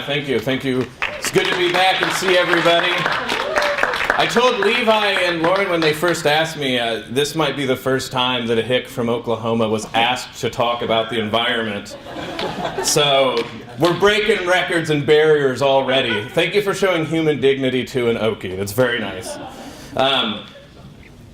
thank you. It's good to be back and see everybody. I told Levi and Lauren when they first asked me, this might be the first time that a hick from Oklahoma was asked to talk about the environment. So we're breaking records and barriers already. Thank you for showing human dignity to an Okie. It's very nice. I'm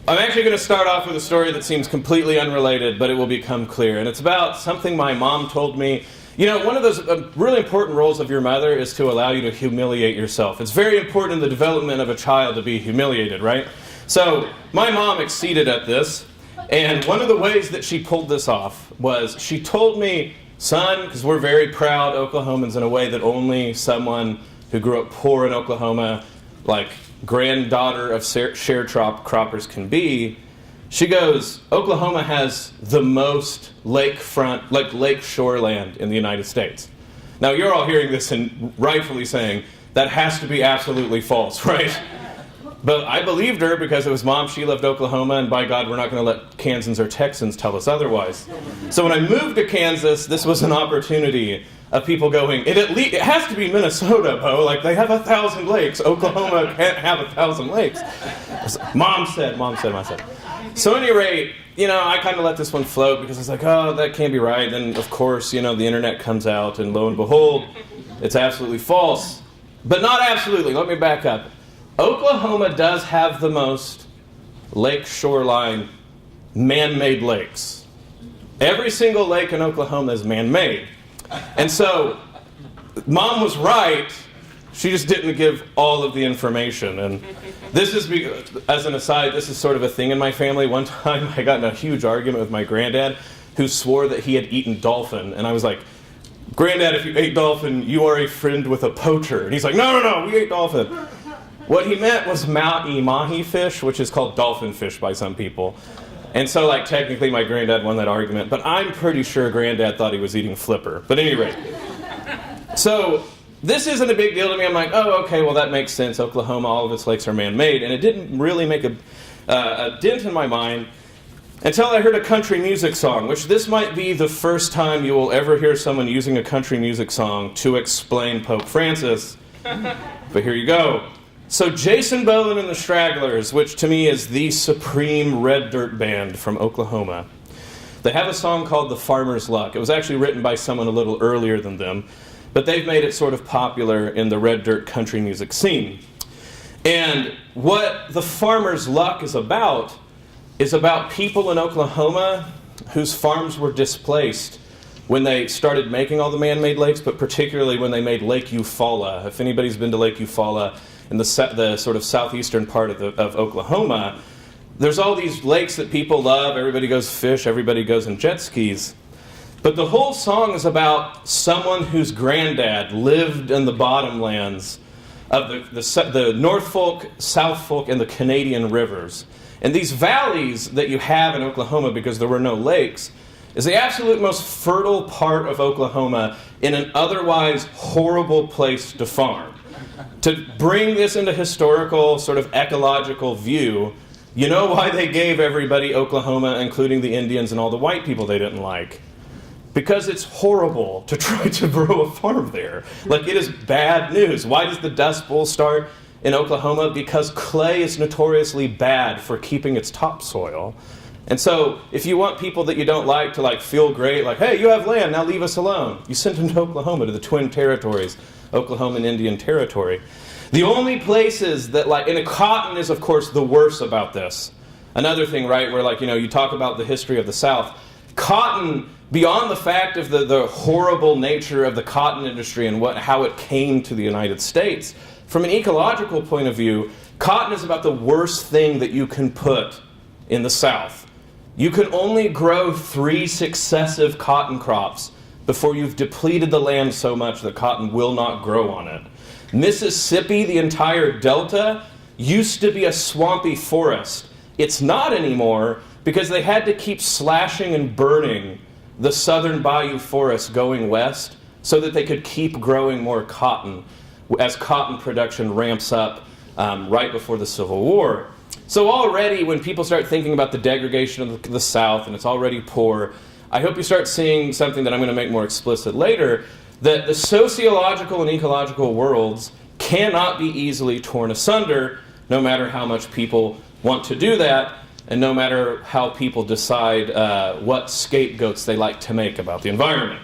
actually going to start off with a story that seems completely unrelated, but it will become clear. And it's about something my mom told me. You know, one of those really important roles of your mother is to allow you to humiliate yourself. It's very important in the development of a child to be humiliated, right? So my mom exceeded at this. And one of the ways that she pulled this off was she told me, son, because we're very proud Oklahomans in a way that only someone who grew up poor in Oklahoma, like granddaughter of sharecroppers can be. She goes, Oklahoma has the most lakefront, like lake shoreland in the United States. Now you're all hearing this and rightfully saying, that has to be absolutely false, right? But I believed her because it was Mom, she loved Oklahoma, and by God, we're not going to let Kansans or Texans tell us otherwise. So when I moved to Kansas, this was an opportunity of people going, it has to be Minnesota, Bo, like they have 1,000 lakes. Oklahoma can't have 1,000 lakes. Mom said. So at any rate, you know, I kind of let this one float because I was like, oh, that can't be right. Then, of course, you know, the internet comes out, and lo and behold, it's absolutely false. But not absolutely. Let me back up. Oklahoma does have the most lake shoreline man-made lakes. Every single lake in Oklahoma is man-made. And so, Mom was right. She just didn't give all of the information. And this is, as an aside, this is sort of a thing in my family. One time I got in a huge argument with my granddad who swore that he had eaten dolphin. And I was like, Granddad, if you ate dolphin, you are a friend with a poacher. And he's like, no, we ate dolphin. What he meant was mahi fish, which is called dolphin fish by some people. And so, like, technically my granddad won that argument. But I'm pretty sure Granddad thought he was eating flipper. But at any rate. So this isn't a big deal to me. I'm like, oh, okay, well, that makes sense. Oklahoma, all of its lakes are man-made. And it didn't really make a dent in my mind until I heard a country music song, which this might be the first time you will ever hear someone using a country music song to explain Pope Francis. But here you go. So Jason Bowen and the Stragglers, which to me is the supreme red dirt band from Oklahoma, they have a song called The Farmer's Luck. It was actually written by someone a little earlier than them, but they've made it sort of popular in the red dirt country music scene. And what The Farmer's Luck is about people in Oklahoma whose farms were displaced when they started making all the man-made lakes, but particularly when they made Lake Eufaula. If anybody's been to Lake Eufaula in the sort of southeastern part of Oklahoma, there's all these lakes that people love. Everybody goes fish, everybody goes in jet skis. But the whole song is about someone whose granddad lived in the bottomlands of the North Fork, South Fork, and the Canadian rivers. And these valleys that you have in Oklahoma, because there were no lakes, is the absolute most fertile part of Oklahoma in an otherwise horrible place to farm. To bring this into historical, sort of ecological view, you know why they gave everybody Oklahoma, including the Indians and all the white people they didn't like? Because it's horrible to try to grow a farm there. Like, it is bad news. Why does the Dust Bowl start in Oklahoma? Because clay is notoriously bad for keeping its topsoil. And so, if you want people that you don't like to feel great, like, hey, you have land, now leave us alone, you send them to Oklahoma, to the Twin Territories, Oklahoma and Indian Territory. The only places that, and cotton is, of course, the worst about this. Another thing, right, where, you talk about the history of the South. Cotton, beyond the fact of the horrible nature of the cotton industry and how it came to the United States, from an ecological point of view, cotton is about the worst thing that you can put in the South. You can only grow 3 successive cotton crops before you've depleted the land so much that cotton will not grow on it. Mississippi, the entire delta, used to be a swampy forest. It's not anymore because they had to keep slashing and burning the southern bayou forest going west so that they could keep growing more cotton as cotton production ramps up right before the Civil War. So already when people start thinking about the degradation of the South and it's already poor, I hope you start seeing something that I'm going to make more explicit later, that the sociological and ecological worlds cannot be easily torn asunder, no matter how much people want to do that, and no matter how people decide what scapegoats they like to make about the environment.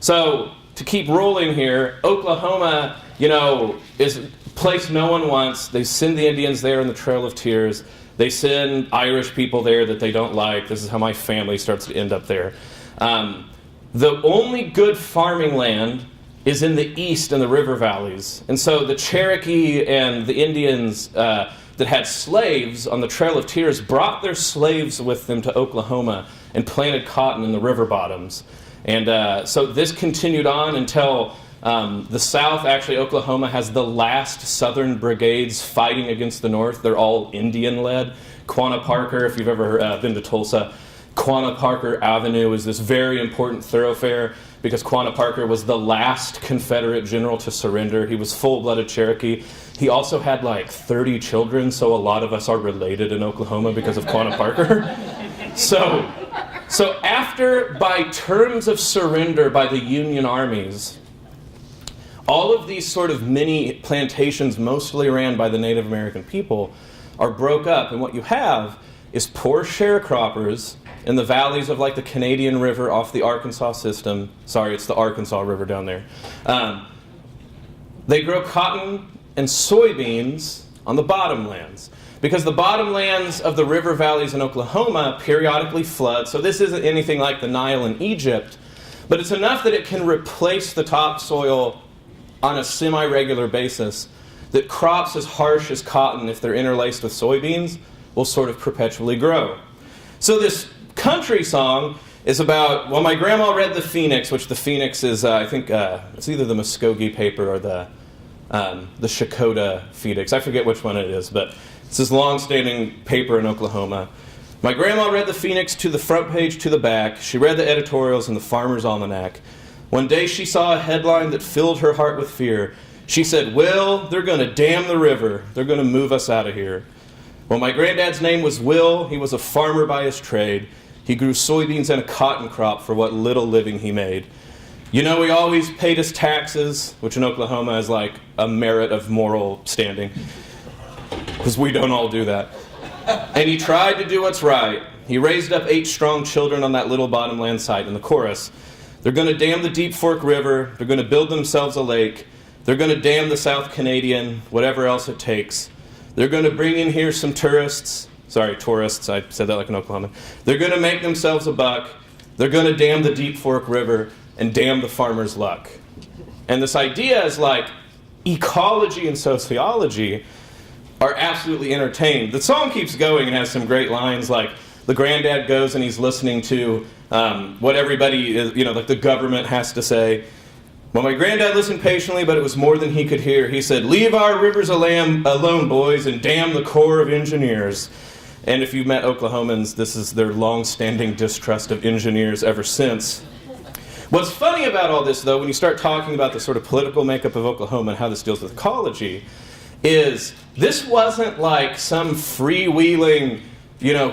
So, to keep rolling here, Oklahoma, is a place no one wants. They send the Indians there in the Trail of Tears. They send Irish people there that they don't like. This is how my family starts to end up there. The only good farming land is in the east in the river valleys. And so the Cherokee and the Indians that had slaves on the Trail of Tears brought their slaves with them to Oklahoma and planted cotton in the river bottoms. And so this continued on until the South, actually Oklahoma, has the last Southern brigades fighting against the North. They're all Indian-led. Quanah Parker, if you've ever been to Tulsa, Quanah Parker Avenue is this very important thoroughfare because Quanah Parker was the last Confederate general to surrender. He was full-blooded Cherokee. He also had like 30 children, so a lot of us are related in Oklahoma because of Quanah Parker. So after, by terms of surrender by the Union armies, all of these sort of mini plantations, mostly ran by the Native American people, are broke up. And what you have is poor sharecroppers in the valleys of like the Canadian River off the Arkansas system. Sorry, it's the Arkansas River down there. They grow cotton and soybeans on the bottomlands, because the bottomlands of the river valleys in Oklahoma periodically flood. So this isn't anything like the Nile in Egypt, but it's enough that it can replace the topsoil on a semi-regular basis, that crops as harsh as cotton, if they're interlaced with soybeans, will sort of perpetually grow. So this country song is about, well, my grandma read the Phoenix, which the Phoenix is, I think, it's either the Muskogee paper or the Shakota Phoenix. I forget which one it is, but it's this long-standing paper in Oklahoma. My grandma read the Phoenix to the front page to the back. She read the editorials in the Farmer's Almanac. One day she saw a headline that filled her heart with fear. She said, "Will, they're going to dam the river. They're going to move us out of here." Well, my granddad's name was Will. He was a farmer by his trade. He grew soybeans and a cotton crop for what little living he made. He always paid his taxes, which in Oklahoma is like a merit of moral standing, because we don't all do that. And he tried to do what's right. He raised up 8 strong children on that little bottomland site. In the chorus, they're going to dam the Deep Fork River. They're going to build themselves a lake. They're going to dam the South Canadian, whatever else it takes. They're going to bring in here some tourists. Sorry, tourists. I said that like an Oklahoman. They're going to make themselves a buck. They're going to dam the Deep Fork River and damn the farmer's luck. And this idea is like ecology and sociology are absolutely entertained. The song keeps going and has some great lines, like the granddad goes and he's listening to what everybody is, like the government has to say. Well, my granddad listened patiently, but it was more than he could hear. He said, "Leave our rivers alone, boys, and damn the Corps of Engineers." And if you've met Oklahomans, this is their long-standing distrust of engineers ever since. What's funny about all this, though, when you start talking about the sort of political makeup of Oklahoma and how this deals with ecology, is this wasn't like some freewheeling,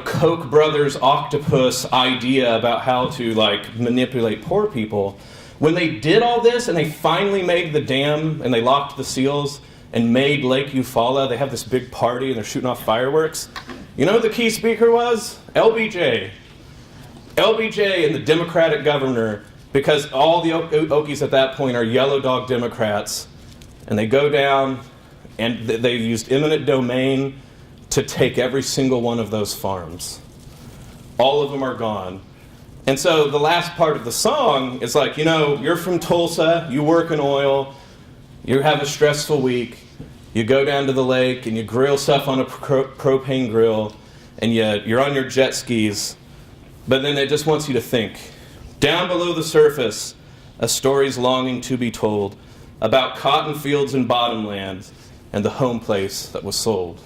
Koch brothers octopus idea about how to manipulate poor people. When they did all this and they finally made the dam and they locked the seals and made Lake Eufaula, they have this big party and they're shooting off fireworks. You know who the key speaker was? LBJ. LBJ and the Democratic governor, because all the Okies at that point are yellow dog Democrats, and they go down and they used eminent domain to take every single one of those farms. All of them are gone. And so the last part of the song is like, you're from Tulsa, you work in oil, you have a stressful week, you go down to the lake and you grill stuff on a propane grill, and you're on your jet skis, but then it just wants you to think. Down below the surface, a story's longing to be told about cotton fields and bottomlands and the home place that was sold.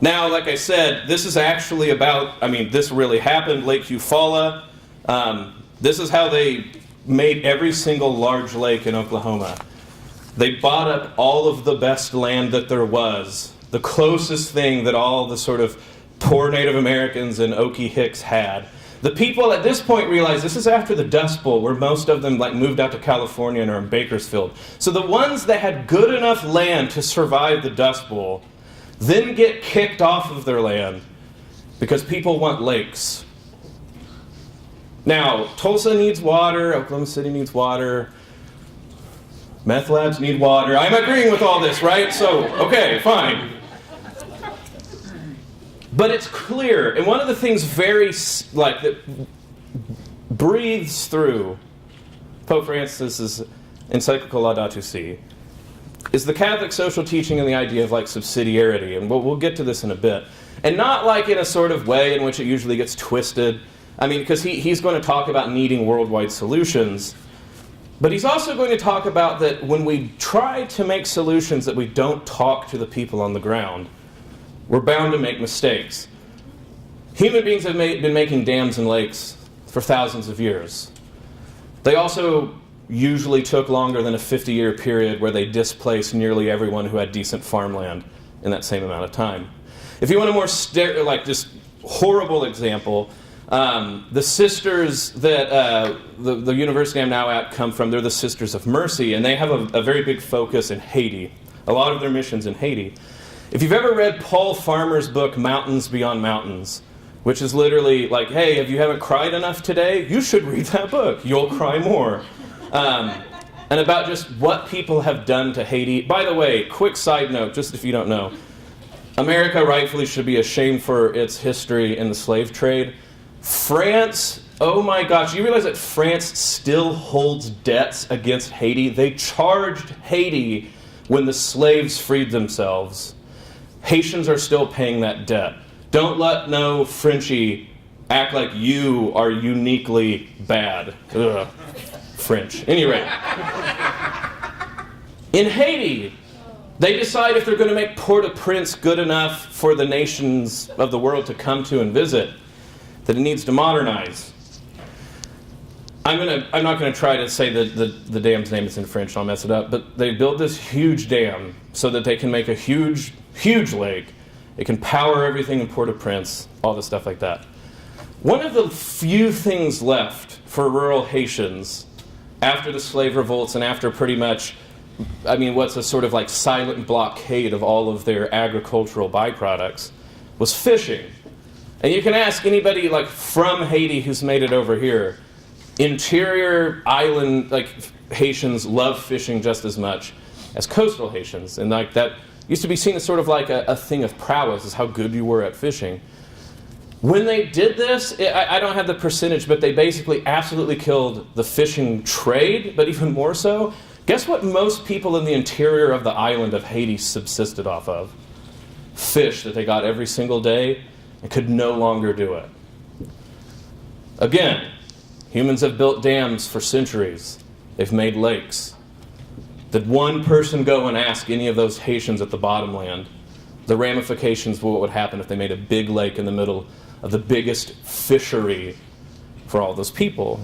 Now, like I said, this is actually about, this really happened, Lake Eufaula. This is how they made every single large lake in Oklahoma. They bought up all of the best land that there was, the closest thing that all the sort of poor Native Americans and Okie Hicks had. The people at this point realize this is after the Dust Bowl, where most of them moved out to California and are in Bakersfield. So the ones that had good enough land to survive the Dust Bowl then get kicked off of their land because people want lakes. Now, Tulsa needs water, Oklahoma City needs water, meth labs need water. I'm agreeing with all this, right? So, okay, fine. But it's clear, and one of the things that breathes through Pope Francis's encyclical Laudato Si is the Catholic social teaching and the idea of subsidiarity, and we'll get to this in a bit. And not in a sort of way in which it usually gets twisted. I mean, because he's going to talk about needing worldwide solutions, but he's also going to talk about that when we try to make solutions that we don't talk to the people on the ground, we're bound to make mistakes. Human beings have been making dams and lakes for thousands of years. They also usually took longer than a 50-year period where they displaced nearly everyone who had decent farmland in that same amount of time. If you want a more just horrible example, the sisters that the university I'm now at come from, they're the Sisters of Mercy, and they have a very big focus in Haiti. A lot of their missions in Haiti. If you've ever read Paul Farmer's book, Mountains Beyond Mountains, which is literally hey, if you haven't cried enough today, you should read that book. You'll cry more. And about just what people have done to Haiti. By the way, quick side note, just if you don't know, America rightfully should be ashamed for its history in the slave trade. France, oh my gosh, you realize that France still holds debts against Haiti? They charged Haiti when the slaves freed themselves. Haitians are still paying that debt. Don't let no Frenchie act like you are uniquely bad. Ugh. French. Anyway. In Haiti, they decide if they're going to make Port-au-Prince good enough for the nations of the world to come to and visit, that it needs to modernize. I'm not going to try to say the dam's name is in French, I'll mess it up, but they build this huge dam so that they can make a huge lake. It can power everything in Port-au-Prince, all this stuff like that. One of the few things left for rural Haitians after the slave revolts and after pretty much, what's a sort of silent blockade of all of their agricultural byproducts, was fishing. And you can ask anybody from Haiti who's made it over here, interior island Haitians love fishing just as much as coastal Haitians, and that used to be seen as sort of a thing of prowess, is how good you were at fishing. When they did this, I don't have the percentage, but they basically absolutely killed the fishing trade, but even more so, guess what most people in the interior of the island of Haiti subsisted off of? Fish that they got every single day and could no longer do it. Again, humans have built dams for centuries. They've made lakes. Did one person go and ask any of those Haitians at the bottomland the ramifications of what would happen if they made a big lake in the middle of the biggest fishery for all those people?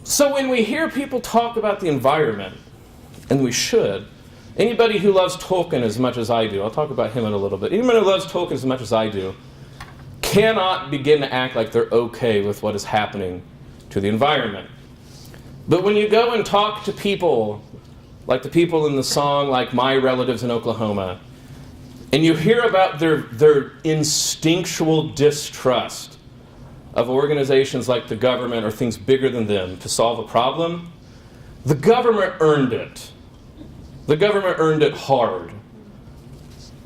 So when we hear people talk about the environment, and we should, anybody who loves Tolkien as much as I do, I'll talk about him in a little bit, anyone who loves Tolkien as much as I do, cannot begin to act like they're okay with what is happening to the environment. But when you go and talk to people, like the people in the song, like my relatives in Oklahoma, and you hear about their instinctual distrust of organizations like the government or things bigger than them to solve a problem, the government earned it. The government earned it hard.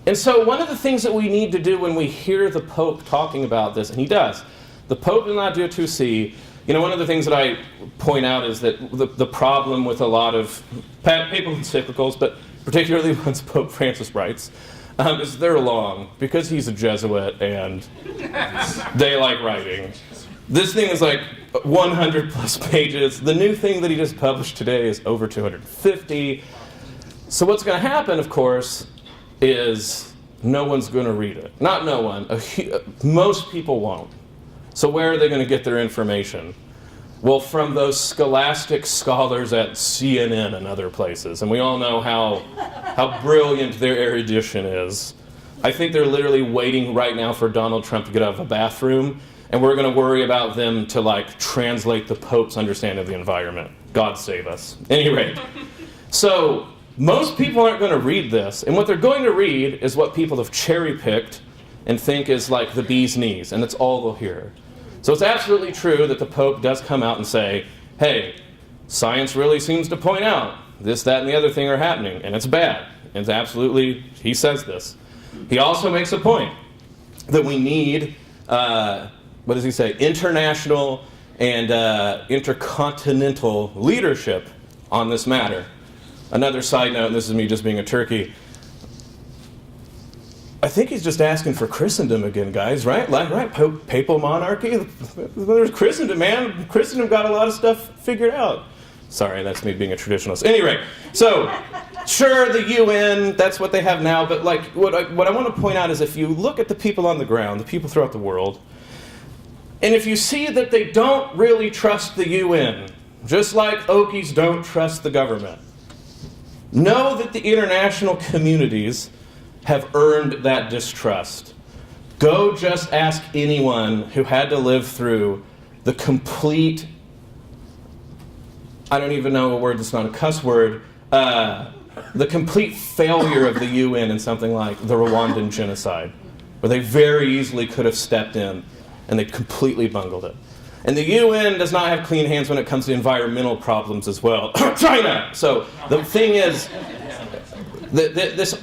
And so one of the things that we need to do when we hear the Pope talking about this, and he does, the Pope in Laudato Si, one of the things that I point out is that the problem with a lot of papal encyclicals, but particularly ones Pope Francis writes, is they're long, because he's a Jesuit and they like writing. This thing is 100 plus pages. The new thing that he just published today is over 250. So what's going to happen, of course, is no one's going to read it. Not no one. Most people won't. So where are they going to get their information? Well, from those scholastic scholars at CNN and other places. And we all know how brilliant their erudition is. I think they're literally waiting right now for Donald Trump to get out of the bathroom, and we're going to worry about them to like translate the Pope's understanding of the environment. God save us. At any rate, so most people aren't going to read this, and what they're going to read is what people have cherry-picked and think is like the bee's knees, and it's all they'll hear. So it's absolutely true that the Pope does come out and say, hey, science really seems to point out this, that, and the other thing are happening, and it's bad. It's absolutely, he says this. He also makes a point that we need, what does he say, international and intercontinental leadership on this matter. Another side note, and this is me just being a turkey, I think he's just asking for Christendom again, guys, right? Right? Papal monarchy? There's Christendom, man. Christendom got a lot of stuff figured out. Sorry, that's me being a traditionalist. Anyway, so, sure, the UN, that's what they have now, but like, what I want to point out is if you look at the people on the ground, the people throughout the world, and if you see that they don't really trust the UN, just like Okies don't trust the government, know that the international communities have earned that distrust. Go just ask anyone who had to live through the complete, I don't even know a word that's not a cuss word, the complete failure of the UN in something like the Rwandan genocide, where they very easily could have stepped in and they completely bungled it. And the UN does not have clean hands when it comes to environmental problems as well. China! So the thing is, this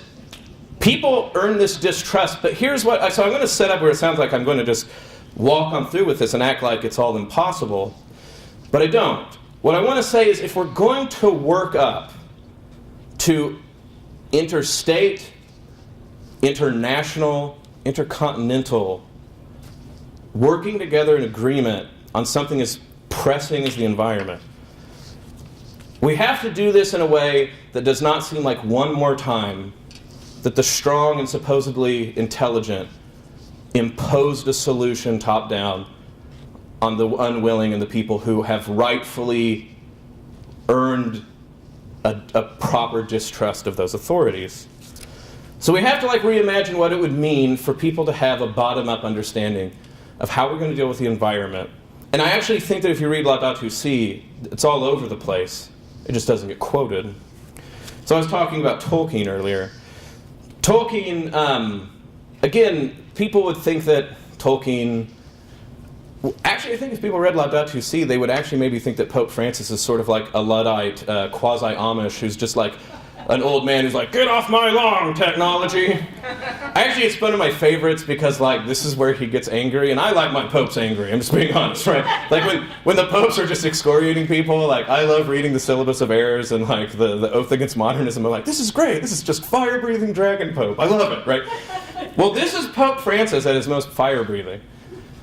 people earn this distrust, but here's what, so I'm going to set up where it sounds like I'm going to just walk on through with this and act like it's all impossible, but I don't. What I want to say is if we're going to work up to interstate, international, intercontinental, working together in agreement on something as pressing as the environment, we have to do this in a way that does not seem like one more time that the strong and supposedly intelligent imposed a solution top-down on the unwilling and the people who have rightfully earned a proper distrust of those authorities. So we have to like reimagine what it would mean for people to have a bottom-up understanding of how we're going to deal with the environment. And I actually think that if you read Laudato Si, it's all over the place. It just doesn't get quoted. So I was talking about Tolkien earlier. Tolkien, again, people would think that Tolkien, actually I think if people read Laudato Si, they would actually maybe think that Pope Francis is sort of like a Luddite, quasi-Amish, who's just like an old man who's like, get off my lawn, technology. Actually, it's one of my favorites because like this is where he gets angry, and I like my popes angry, I'm just being honest, right? Like when the popes are just excoriating people, like I love reading the Syllabus of Errors and like the Oath Against Modernism. I'm like, this is great, this is just fire-breathing dragon pope. I love it, right? Well, this is Pope Francis at his most fire-breathing.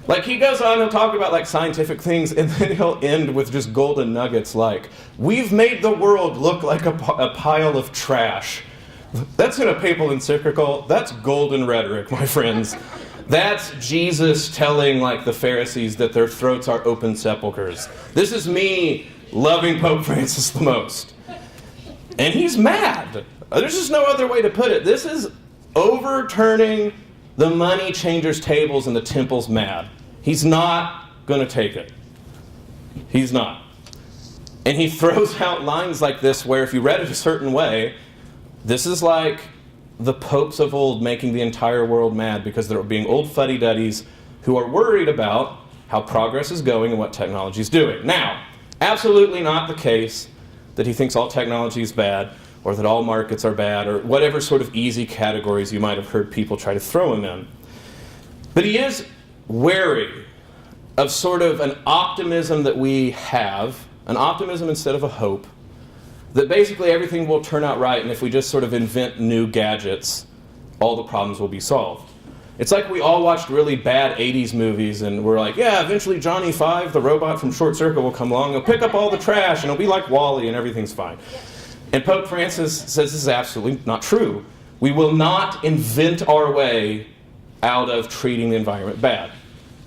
Like he goes on, he'll talk about like scientific things, and then he'll end with just golden nuggets like, we've made the world look like a pile of trash. That's in a papal encyclical. That's golden rhetoric, my friends. That's Jesus telling like the Pharisees that their throats are open sepulchres. This is me loving Pope Francis the most. And he's mad. There's just no other way to put it. This is overturning the money changers' tables and the temple's mad. He's not going to take it. He's not. And he throws out lines like this where if you read it a certain way, this is like the popes of old making the entire world mad because they're being old fuddy-duddies who are worried about how progress is going and what technology is doing. Now, absolutely not the case that he thinks all technology is bad or that all markets are bad or whatever sort of easy categories you might have heard people try to throw him in. But he is wary of sort of an optimism that we have, an optimism instead of a hope, that basically everything will turn out right, and if we just sort of invent new gadgets, all the problems will be solved. It's like we all watched really bad 80s movies, and we're like, yeah, eventually Johnny Five, the robot from Short Circuit, will come along, he'll pick up all the trash, and it'll be like WALL-E, and everything's fine. And Pope Francis says this is absolutely not true. We will not invent our way out of treating the environment bad.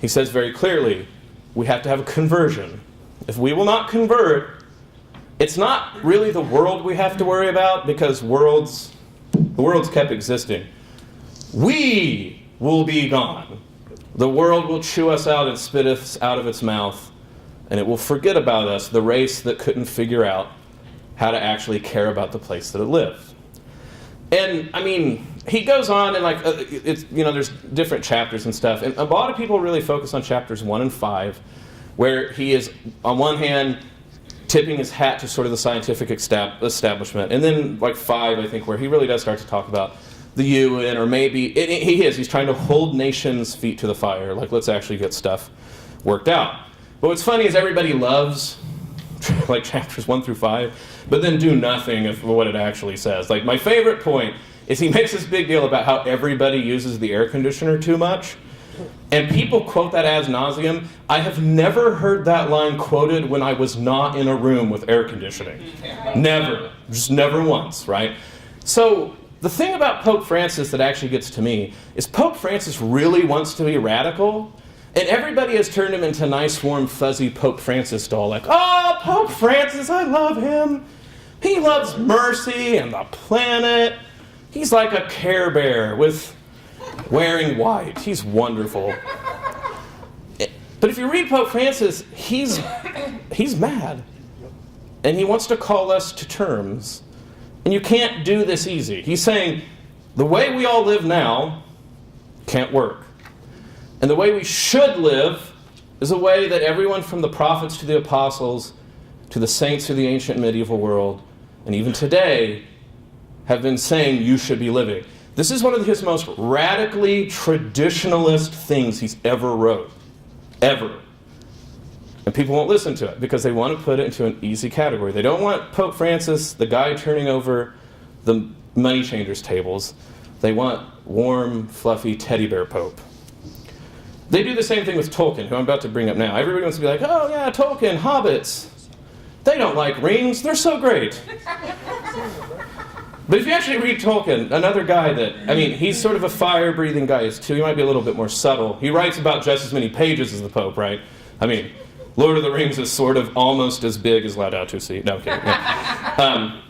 He says very clearly, we have to have a conversion. If we will not convert, it's not really the world we have to worry about because the world's kept existing. We will be gone. The world will chew us out and spit us out of its mouth, and it will forget about us, the race that couldn't figure out how to actually care about the place that it lived. And, I mean, he goes on and, like, it's, you know, there's different chapters and stuff, and a lot of people really focus on chapters 1 and 5, where he is, on one hand, tipping his hat to sort of the scientific establishment, and then, like, 5, I think, where he really does start to talk about the UN, or maybe, he's trying to hold nations' feet to the fire, like, let's actually get stuff worked out. But what's funny is everybody loves, like, chapters 1 through 5, but then do nothing of what it actually says. Like, my favorite point is he makes this big deal about how everybody uses the air conditioner too much, and people quote that ad nauseum. I have never heard that line quoted when I was not in a room with air conditioning. Never. Just never once, right? So, the thing about Pope Francis that actually gets to me is Pope Francis really wants to be radical, and everybody has turned him into nice, warm, fuzzy Pope Francis doll. Like, oh, Pope Francis, I love him. He loves mercy and the planet. He's like a Care Bear with wearing white. He's wonderful. But if you read Pope Francis, he's mad. And he wants to call us to terms. And you can't do this easy. He's saying, the way we all live now can't work. And the way we should live is a way that everyone from the prophets to the apostles, to the saints of the ancient medieval world, and even today, have been saying you should be living. This is one of his most radically traditionalist things he's ever wrote. Ever. And people won't listen to it because they want to put it into an easy category. They don't want Pope Francis, the guy turning over the money changers' tables. They want warm, fluffy teddy bear Pope. They do the same thing with Tolkien, who I'm about to bring up now. Everybody wants to be like, oh yeah, Tolkien, hobbits. They don't like rings, they're so great. But if you actually read Tolkien, another guy that, I mean, he's sort of a fire-breathing guy too. He might be a little bit more subtle. He writes about just as many pages as the Pope, right? I mean, Lord of the Rings is sort of almost as big as Laudato Si. No, okay. Yeah.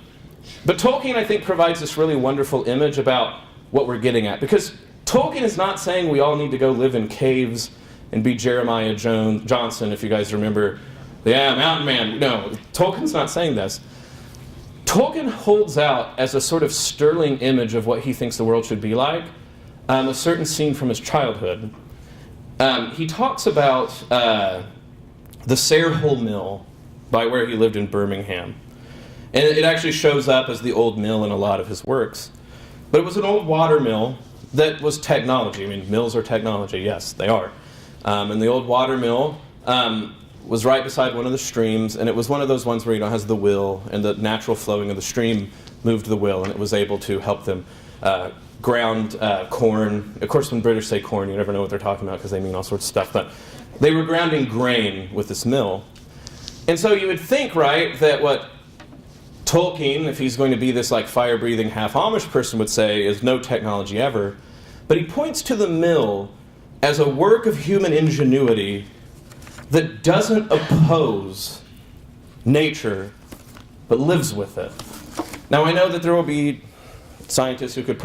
But Tolkien, I think, provides this really wonderful image about what we're getting at. Because Tolkien is not saying we all need to go live in caves and be Jeremiah Johnson, if you guys remember. Yeah, Mountain Man. No, Tolkien's not saying this. Tolkien holds out as a sort of sterling image of what he thinks the world should be like, a certain scene from his childhood. He talks about the Sarehole Mill by where he lived in Birmingham. And it actually shows up as the old mill in a lot of his works. But it was an old water mill that was technology. I mean, mills are technology. Yes, they are. And the old water mill was right beside one of the streams, and it was one of those ones where, you know, it has the wheel, and the natural flowing of the stream moved the wheel, and it was able to help them ground corn. Of course, when British say corn, you never know what they're talking about because they mean all sorts of stuff. But they were grounding grain with this mill. And so you would think, right, that what Tolkien, if he's going to be this like fire-breathing half-Amish person, would say is no technology ever. But he points to the mill as a work of human ingenuity that doesn't oppose nature, but lives with it. Now, I know that there will be scientists would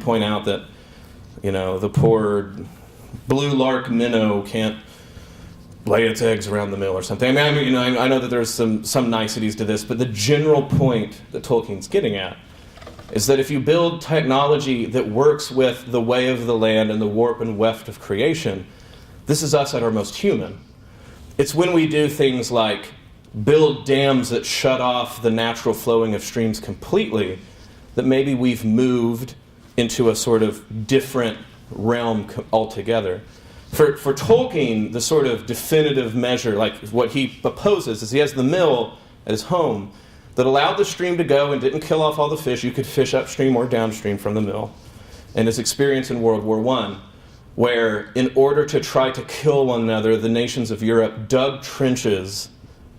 point out that, you know, the poor blue lark minnow can't lay its eggs around the mill or something. I mean, you know, I know that there's some niceties to this, but the general point that Tolkien's getting at is that if you build technology that works with the way of the land and the warp and weft of creation, this is us at our most human. It's when we do things like build dams that shut off the natural flowing of streams completely that maybe we've moved into a sort of different realm altogether. For Tolkien, the sort of definitive measure, like what he proposes, is he has the mill at his home that allowed the stream to go and didn't kill off all the fish. You could fish upstream or downstream from the mill. And his experience in World War I, where in order to try to kill one another, the nations of Europe dug trenches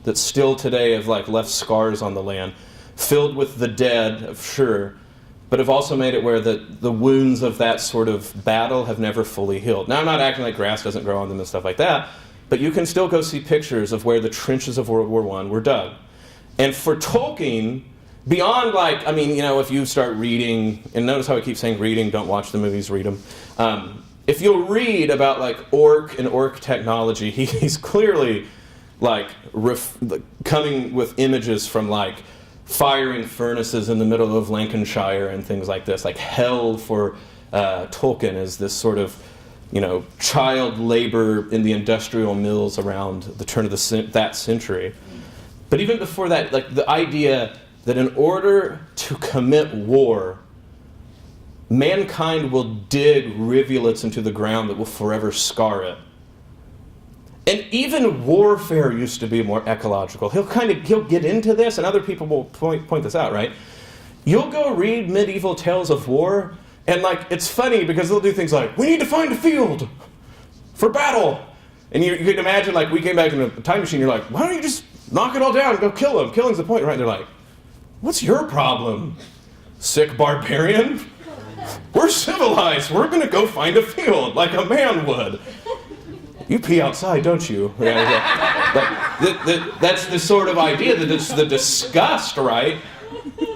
that still today have like left scars on the land, filled with the dead, sure, but have also made it where the wounds of that sort of battle have never fully healed. Now, I'm not acting like grass doesn't grow on them and stuff like that, but you can still go see pictures of where the trenches of World War I were dug. And for Tolkien, beyond like, I mean, if you start reading, and notice how I keep saying reading, don't watch the movies, read them. If you'll read about like orc and orc technology, he's clearly like coming with images from like firing furnaces in the middle of Lancashire and things like this. Like hell for Tolkien is this sort of, child labor in the industrial mills around the turn of that century. But even before that, like the idea that in order to commit war, mankind will dig rivulets into the ground that will forever scar it. And even warfare used to be more ecological. He'll get into this, and other people will point this out, right? You'll go read medieval tales of war, and like it's funny because they'll do things like, we need to find a field for battle. And you can imagine like we came back in a time machine, you're like, why don't you just knock it all down and go kill them? Killing's the point, right? They're like, what's your problem, sick barbarian? We're civilized. We're going to go find a field like a man would. You pee outside, don't you? That's the sort of idea, that it's the disgust, right?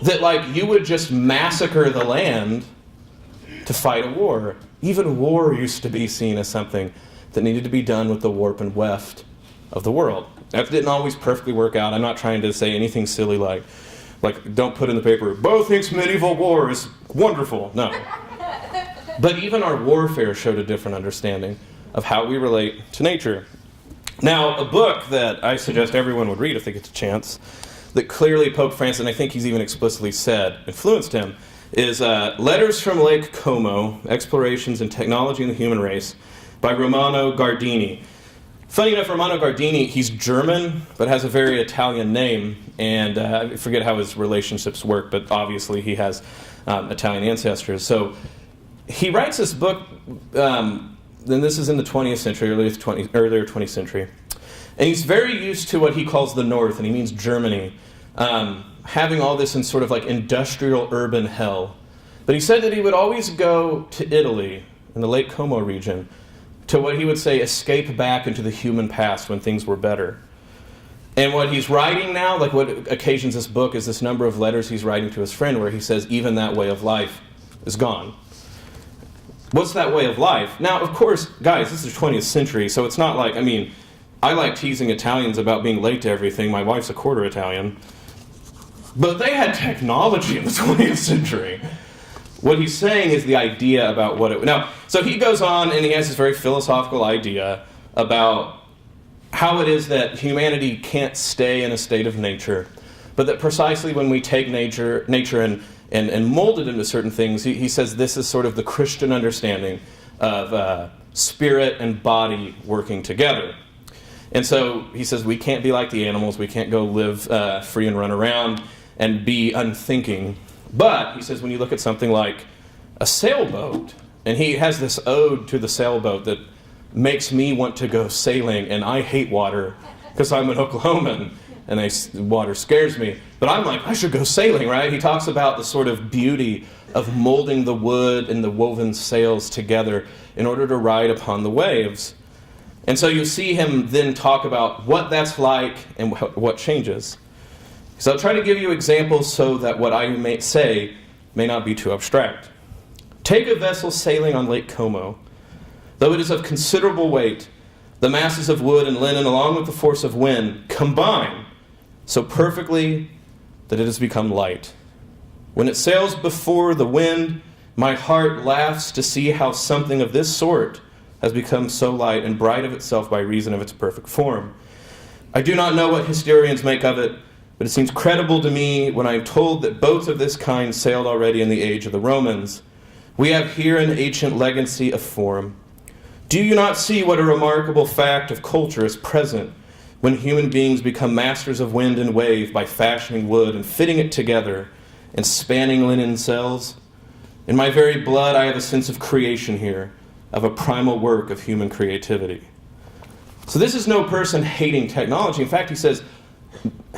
That like you would just massacre the land to fight a war. Even war used to be seen as something that needed to be done with the warp and weft of the world. That didn't always perfectly work out. I'm not trying to say anything silly like don't put in the paper, Bo thinks medieval war is wonderful. No. But even our warfare showed a different understanding of how we relate to nature. Now, a book that I suggest everyone would read if they get the chance, that clearly Pope Francis, and I think he's even explicitly said, influenced him, is Letters from Lake Como, Explorations in Technology and the Human Race, by Romano Guardini. Funny enough, Romano Guardini, he's German, but has a very Italian name, and I forget how his relationships work, but obviously he has Italian ancestors. So he writes this book, then this is in the 20th century, earlier 20th century, and he's very used to what he calls the North, and he means Germany, having all this in sort of like industrial urban hell. But he said that he would always go to Italy, in the Lake Como region, to what he would say escape back into the human past when things were better. And what he's writing now, like what occasions this book, is this number of letters he's writing to his friend where he says even that way of life is gone. What's that way of life? Now, of course, guys, this is the 20th century, so it's not like, I like teasing Italians about being late to everything. My wife's a quarter Italian. But they had technology in the 20th century. What he's saying is the idea about what it... Now, so he goes on and he has this very philosophical idea about how it is that humanity can't stay in a state of nature, but that precisely when we take nature and mold it into certain things, he says this is sort of the Christian understanding of spirit and body working together. And so he says we can't be like the animals, we can't go live free and run around and be unthinking. But, he says, when you look at something like a sailboat, and he has this ode to the sailboat that makes me want to go sailing, and I hate water because I'm an Oklahoman, and water scares me. But I'm like, I should go sailing, right? He talks about the sort of beauty of molding the wood and the woven sails together in order to ride upon the waves. And so you see him then talk about what that's like and what changes. So I'll try to give you examples so that what I may say may not be too abstract. Take a vessel sailing on Lake Como. Though it is of considerable weight, the masses of wood and linen, along with the force of wind, combine so perfectly that it has become light. When it sails before the wind, my heart laughs to see how something of this sort has become so light and bright of itself by reason of its perfect form. I do not know what historians make of it, but it seems credible to me when I am told that boats of this kind sailed already in the age of the Romans. We have here an ancient legacy of form. Do you not see what a remarkable fact of culture is present when human beings become masters of wind and wave by fashioning wood and fitting it together and spanning linen cells? In my very blood I have a sense of creation here, of a primal work of human creativity. So this is no person hating technology. In fact, he says,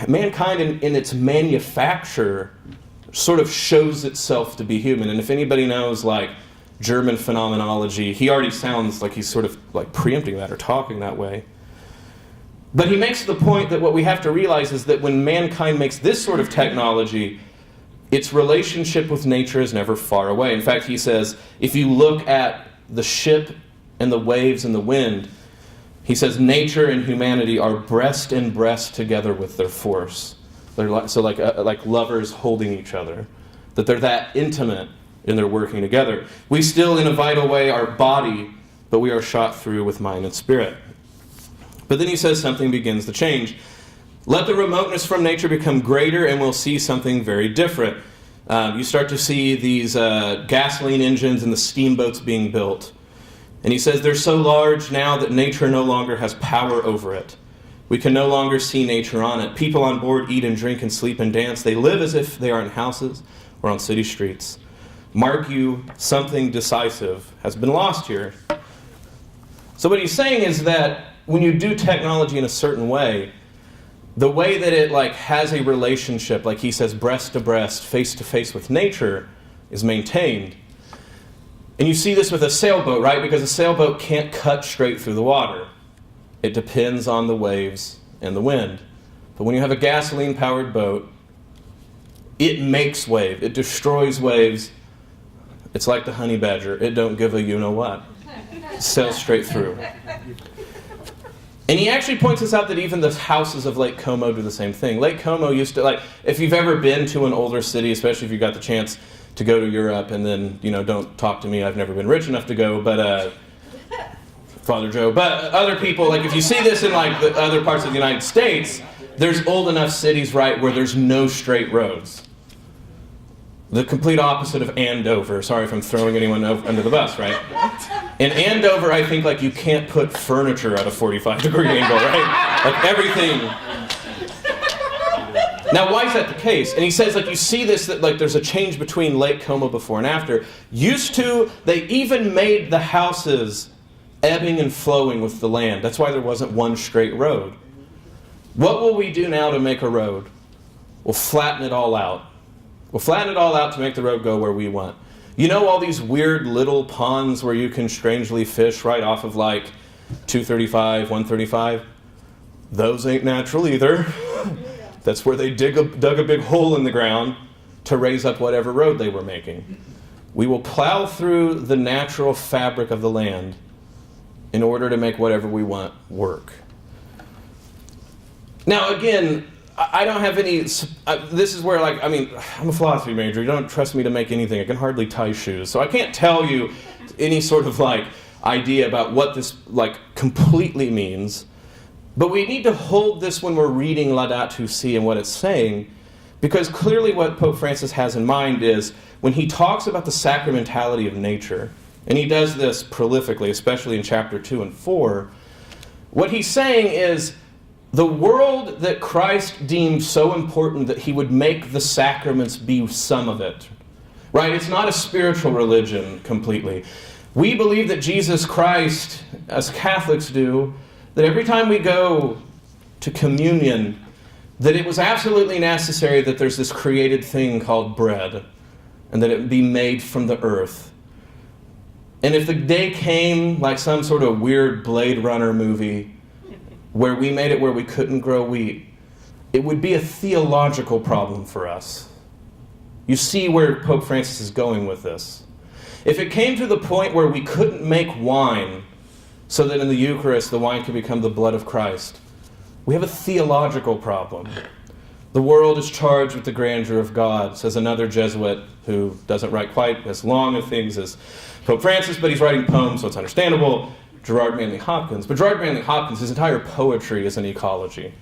mankind in its manufacture sort of shows itself to be human. And if anybody knows like German phenomenology, he already sounds like he's sort of like preempting that or talking that way. But he makes the point that what we have to realize is that when mankind makes this sort of technology, its relationship with nature is never far away. In fact, he says, if you look at the ship and the waves and the wind, he says nature and humanity are breast and breast together with their force. They're like lovers holding each other. That they're that intimate in their working together. We still, in a vital way, are body, but we are shot through with mind and spirit. But then he says something begins to change. Let the remoteness from nature become greater, and we'll see something very different. You start to see these gasoline engines and the steamboats being built. And he says they're so large now that nature no longer has power over it. We can no longer see nature on it. People on board eat and drink and sleep and dance. They live as if they are in houses or on city streets. Mark you, something decisive has been lost here. So what he's saying is that when you do technology in a certain way that it has a relationship, like he says, breast to breast, face to face with nature, is maintained. And you see this with a sailboat, right? Because a sailboat can't cut straight through the water. It depends on the waves and the wind. But when you have a gasoline-powered boat, it makes wave. It destroys waves. It's like the honey badger. It don't give a you-know-what. It sails straight through. And he actually points us out that even the houses of Lake Como do the same thing. Lake Como used to, if you've ever been to an older city, especially if you got the chance to go to Europe, and then, don't talk to me, I've never been rich enough to go, but Father Joe, but other people, if you see this in the other parts of the United States, there's old enough cities, right, where there's no straight roads. The complete opposite of Andover. Sorry if I'm throwing anyone under the bus, right? In Andover, I think you can't put furniture at a 45-degree angle, right? Everything. Now, why is that the case? And he says, you see this, that there's a change between Lake Como before and after. Used to, they even made the houses ebbing and flowing with the land. That's why there wasn't one straight road. What will we do now to make a road? We'll flatten it all out. We'll flatten it all out to make the road go where we want. All these weird little ponds where you can strangely fish right off of 235, 135? Those ain't natural either. That's where they dug a big hole in the ground to raise up whatever road they were making. We will plow through the natural fabric of the land in order to make whatever we want work. Now, again, I don't have any... this is where, I'm a philosophy major. You don't trust me to make anything. I can hardly tie shoes. So I can't tell you any sort of, idea about what this, completely means. But we need to hold this when we're reading Laudato Si and what it's saying, because clearly what Pope Francis has in mind is when he talks about the sacramentality of nature, and he does this prolifically, especially in chapter 2 and 4, what he's saying is the world that Christ deemed so important that he would make the sacraments be some of it. Right? It's not a spiritual religion completely. We believe that Jesus Christ, as Catholics do, that every time we go to communion, that it was absolutely necessary that there's this created thing called bread, and that it be made from the earth. And if the day came, like some sort of weird Blade Runner movie, where we made it where we couldn't grow wheat, it would be a theological problem for us. You see where Pope Francis is going with this. If it came to the point where we couldn't make wine so that in the Eucharist the wine could become the blood of Christ, we have a theological problem. The world is charged with the grandeur of God, says another Jesuit who doesn't write quite as long of things as Pope Francis, but he's writing poems, so it's understandable. Gerard Manley Hopkins. But Gerard Manley Hopkins, his entire poetry is an ecology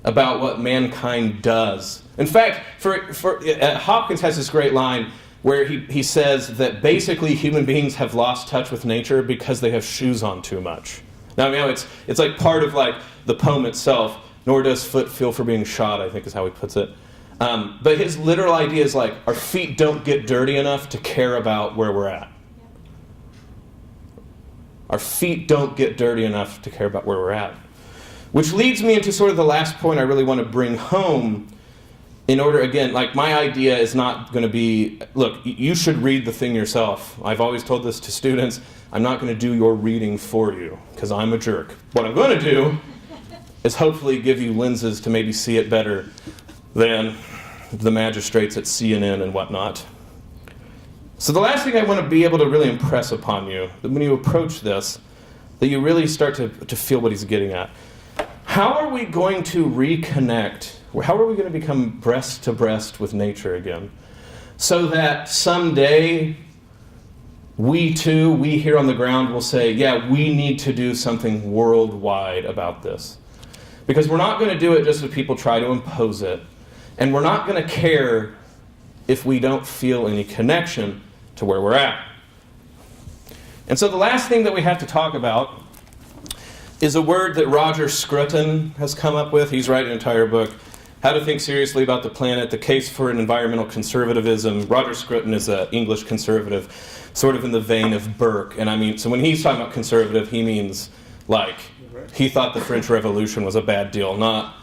about what mankind does. In fact, Hopkins has this great line where he says that basically human beings have lost touch with nature because they have shoes on too much. Now, it's like part of the poem itself, nor does foot feel for being shod, I think is how he puts it. But his literal idea is our feet don't get dirty enough to care about where we're at. Our feet don't get dirty enough to care about where we're at. Which leads me into sort of the last point I really want to bring home in order, again, my idea is not going to be, look, you should read the thing yourself. I've always told this to students, I'm not going to do your reading for you, because I'm a jerk. What I'm going to do is hopefully give you lenses to maybe see it better than the magistrates at CNN and whatnot. So the last thing I want to be able to really impress upon you, that when you approach this, that you really start to feel what he's getting at. How are we going to reconnect? How are we going to become breast to breast with nature again? So that someday we here on the ground will say, yeah, we need to do something worldwide about this. Because we're not going to do it just if people try to impose it. And we're not going to care if we don't feel any connection to where we're at. And so the last thing that we have to talk about is a word that Roger Scruton has come up with. He's writing an entire book, How to Think Seriously About the Planet, The Case for an Environmental Conservatism. Roger Scruton is an English conservative, sort of in the vein of Burke. And I mean, so when he's talking about conservative, he means like he thought the French Revolution was a bad deal, not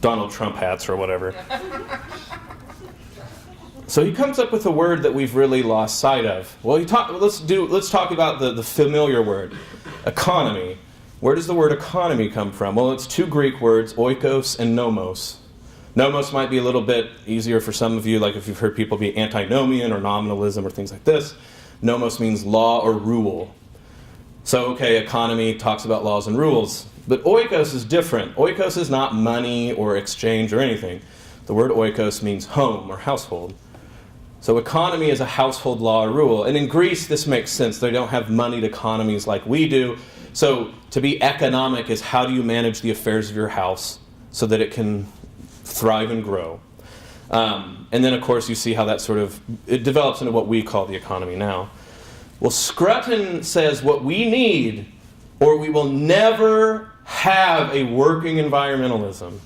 Donald Trump hats or whatever. So he comes up with a word that we've really lost sight of. Well, let's talk about the familiar word, economy. Where does the word economy come from? Well, it's two Greek words, oikos and nomos. Nomos might be a little bit easier for some of you, like if you've heard people be antinomian or nominalism or things like this. Nomos means law or rule. So, okay, economy talks about laws and rules. But oikos is different. Oikos is not money or exchange or anything. The word oikos means home or household. So economy is a household law or rule. And in Greece, this makes sense. They don't have moneyed economies like we do. So to be economic is how do you manage the affairs of your house so that it can thrive and grow. And then, of course, you see how that it develops into what we call the economy now. Well, Scruton says what we need, or we will never have a working environmentalism,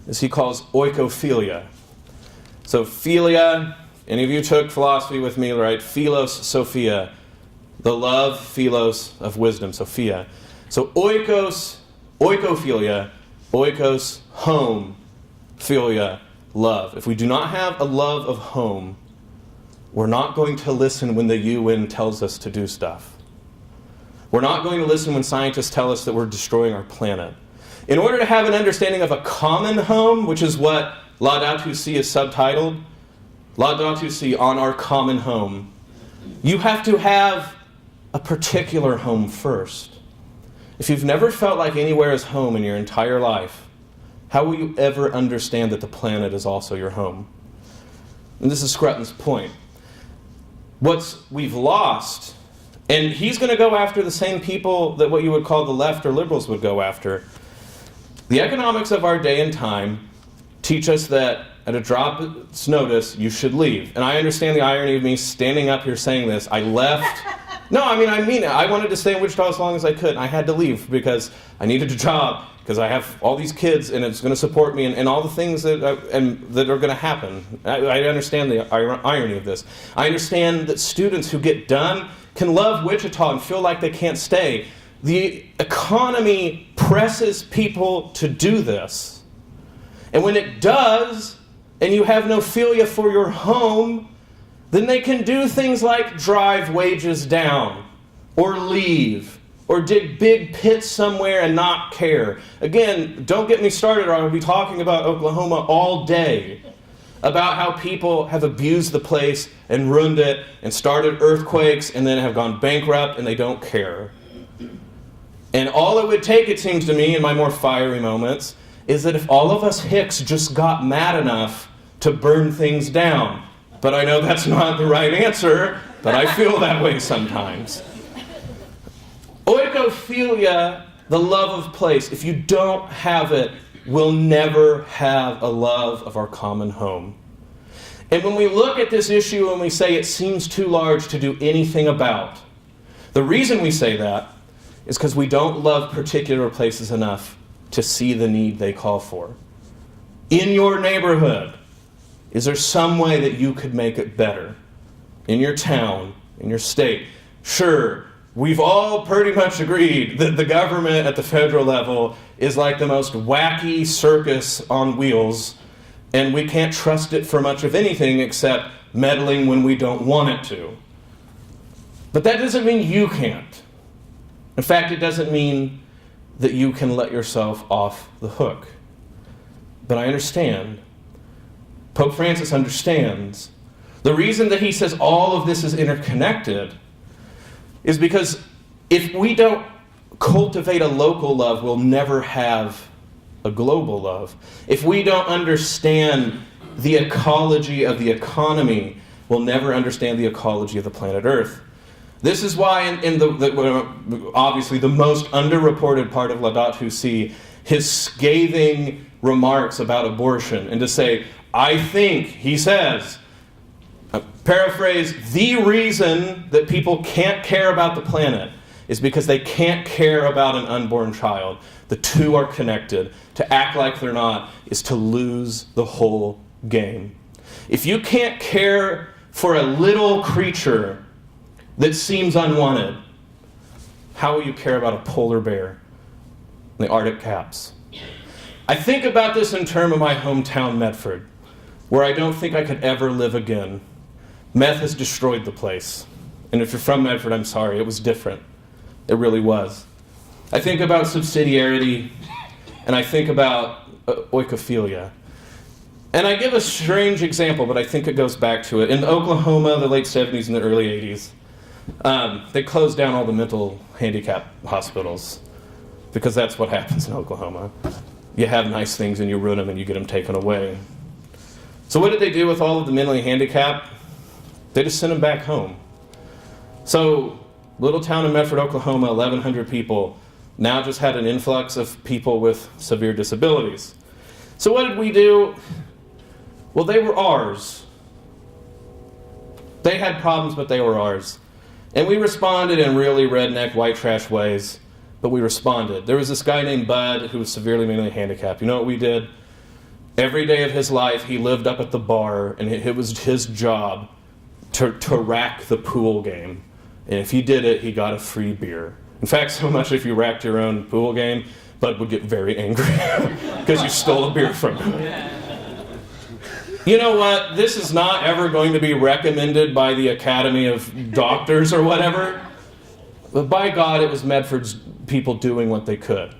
is he calls oikophilia. So philia, any of you took philosophy with me, right? Philos, Sophia. The love, philos, of wisdom, Sophia. So oikos, oikophilia, oikos, home, philia, love. If we do not have a love of home, we're not going to listen when the UN tells us to do stuff. We're not going to listen when scientists tell us that we're destroying our planet. In order to have an understanding of a common home, which is what Laudato Si is subtitled, Laudato Si, on our common home, you have to have a particular home first. If you've never felt like anywhere is home in your entire life, how will you ever understand that the planet is also your home? And this is Scruton's point. We've lost, and he's going to go after the same people that what you would call the left or liberals would go after. The economics of our day and time teach us that at a drop's notice, you should leave. And I understand the irony of me standing up here saying this. I left. No, I mean it. I wanted to stay in Wichita as long as I could. And I had to leave because I needed a job, because I have all these kids and it's going to support me and all the things that are going to happen. I understand the irony of this. I understand that students who get done can love Wichita and feel like they can't stay. The economy presses people to do this. And when it does, and you have no philia for your home, then they can do things like drive wages down, or leave, or dig big pits somewhere and not care. Again, don't get me started, or I'll be talking about Oklahoma all day, about how people have abused the place and ruined it and started earthquakes and then have gone bankrupt and they don't care. And all it would take, it seems to me, in my more fiery moments, is that if all of us hicks just got mad enough to burn things down. But I know that's not the right answer, but I feel that way sometimes. Oikophilia, the love of place, if you don't have it, we'll never have a love of our common home. And when we look at this issue and we say it seems too large to do anything about, the reason we say that is because we don't love particular places enough to see the need they call for. In your neighborhood, is there some way that you could make it better? In your town, in your state? Sure, we've all pretty much agreed that the government at the federal level is like the most wacky circus on wheels, and we can't trust it for much of anything except meddling when we don't want it to. But that doesn't mean you can't. In fact, it doesn't mean that you can let yourself off the hook. But I understand Pope Francis understands. The reason that he says all of this is interconnected is because if we don't cultivate a local love, we'll never have a global love. If we don't understand the ecology of the economy, we'll never understand the ecology of the planet Earth. This is why in obviously the most underreported part of Laudato Si, his scathing remarks about abortion, and to say, I think, he says, paraphrase, the reason that people can't care about the planet is because they can't care about an unborn child. The two are connected. To act like they're not is to lose the whole game. If you can't care for a little creature that seems unwanted, how will you care about a polar bear and the Arctic caps? I think about this in terms of my hometown, Medford, where I don't think I could ever live again. Meth has destroyed the place. And if you're from Medford, I'm sorry, it was different. It really was. I think about subsidiarity, and I think about oikophilia. And I give a strange example, but I think it goes back to it. In Oklahoma, the late 70s and the early 80s, they closed down all the mental handicap hospitals because that's what happens in Oklahoma. You have nice things and you ruin them and you get them taken away. So what did they do with all of the mentally handicapped? They just sent them back home. So little town in Medford, Oklahoma, 1,100 people, now just had an influx of people with severe disabilities. So what did we do? Well, they were ours. They had problems, but they were ours. And we responded in really redneck, white trash ways, but we responded. There was this guy named Bud who was severely mentally handicapped. You know what we did? Every day of his life, he lived up at the bar, and it was his job to rack the pool game. And if he did it, he got a free beer. In fact, so much if you racked your own pool game, Bud would get very angry because you stole a beer from him. You know what? This is not ever going to be recommended by the Academy of Doctors or whatever. But by God, it was Medford's people doing what they could.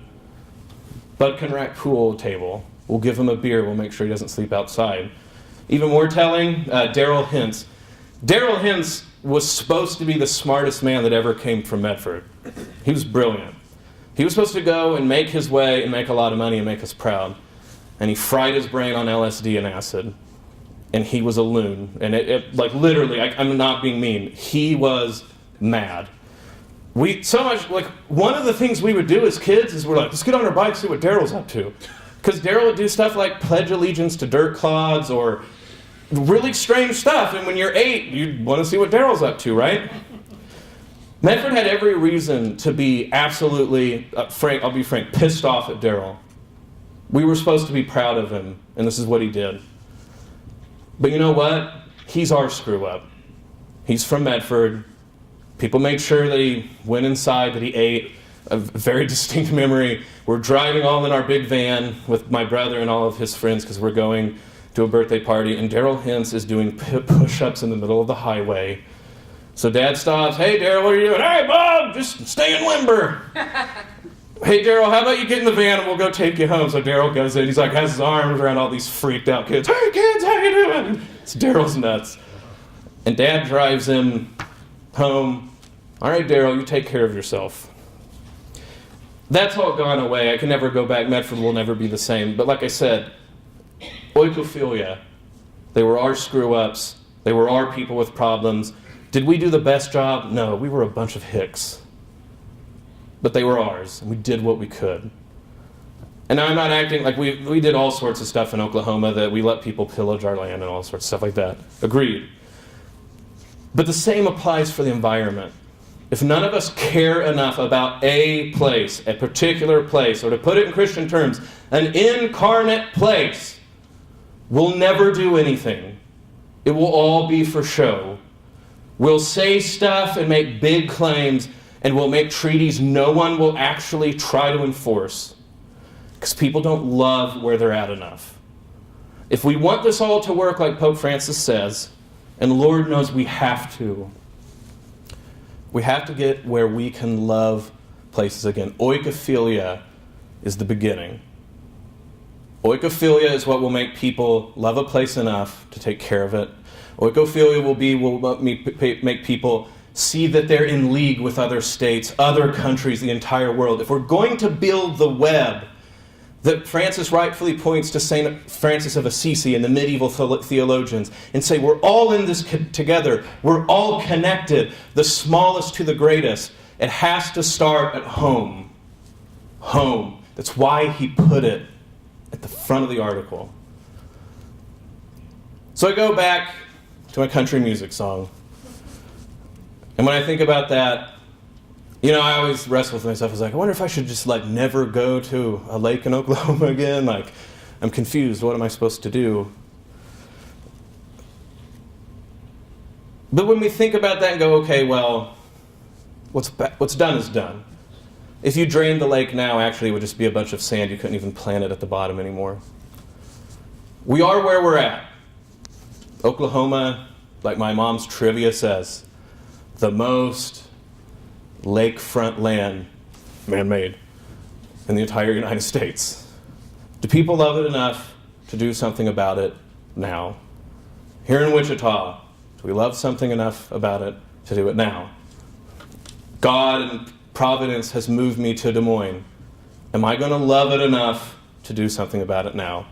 Bud can rack pool table. We'll give him a beer. We'll make sure he doesn't sleep outside. Even more telling, Daryl Hintz. Daryl Hintz was supposed to be the smartest man that ever came from Medford. He was brilliant. He was supposed to go and make his way and make a lot of money and make us proud. And he fried his brain on LSD and acid. And he was a loon. And like literally, I'm not being mean. He was mad. One of the things we would do as kids is we're like, let's get on our bikes, see what Daryl's up to. Because Daryl would do stuff like pledge allegiance to dirt clods or really strange stuff. And when you're 8, you'd want to see what Daryl's up to, right? Medford had every reason to be absolutely, I'll be frank, pissed off at Daryl. We were supposed to be proud of him, and this is what he did. But you know what? He's our screw-up. He's from Medford. People made sure that he went inside, that he ate. A very distinct memory. We're driving all in our big van with my brother and all of his friends because we're going to a birthday party, and Daryl Hintz is doing push-ups in the middle of the highway. So Dad stops. Hey, Daryl, what are you doing? Hey, Bob, just staying limber. Hey, Daryl, how about you get in the van and we'll go take you home? So Daryl goes in. He's like, has his arms around all these freaked out kids. Hey, kids, how you doing? It's Daryl's nuts. And Dad drives him home. All right, Daryl, you take care of yourself. That's all gone away. I can never go back. Medford will never be the same. But like I said, oikophilia. They were our screw-ups. They were our people with problems. Did we do the best job? No, we were a bunch of hicks. But they were ours, and we did what we could. And now I'm not acting like we did all sorts of stuff in Oklahoma, that we let people pillage our land and all sorts of stuff like that. Agreed. But the same applies for the environment. If none of us care enough about a place, a particular place, or to put it in Christian terms, an incarnate place, we'll never do anything. It will all be for show. We'll say stuff and make big claims, and we'll make treaties no one will actually try to enforce, because people don't love where they're at enough. If we want this all to work like Pope Francis says, and Lord knows we have to get where we can love places again. Oikophilia is the beginning. Oikophilia is what will make people love a place enough to take care of it. Oikophilia will make people see that they're in league with other states, other countries, the entire world. If we're going to build the web that Francis rightfully points to St. Francis of Assisi and the medieval theologians and say, we're all in this together, we're all connected, the smallest to the greatest, it has to start at home. Home. That's why he put it at the front of the article. So I go back to my country music song. And when I think about that, you know, I always wrestle with myself. I was like, I wonder if I should just never go to a lake in Oklahoma again. I'm confused. What am I supposed to do? But when we think about that and go, okay, well, what's done is done. If you drained the lake now, actually, it would just be a bunch of sand. You couldn't even plant it at the bottom anymore. We are where we're at. Oklahoma, like my mom's trivia says, the most lakefront land, man-made, in the entire United States. Do people love it enough to do something about it now? Here in Wichita, do we love something enough about it to do it now? God and Providence has moved me to Des Moines. Am I going to love it enough to do something about it now?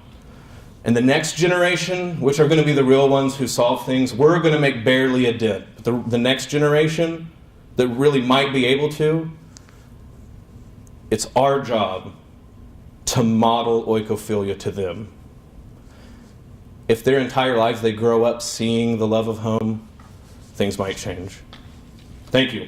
And the next generation, which are going to be the real ones who solve things, we're going to make barely a dent. But the next generation that really might be able to, it's our job to model oikophilia to them. If their entire lives they grow up seeing the love of home, things might change. Thank you.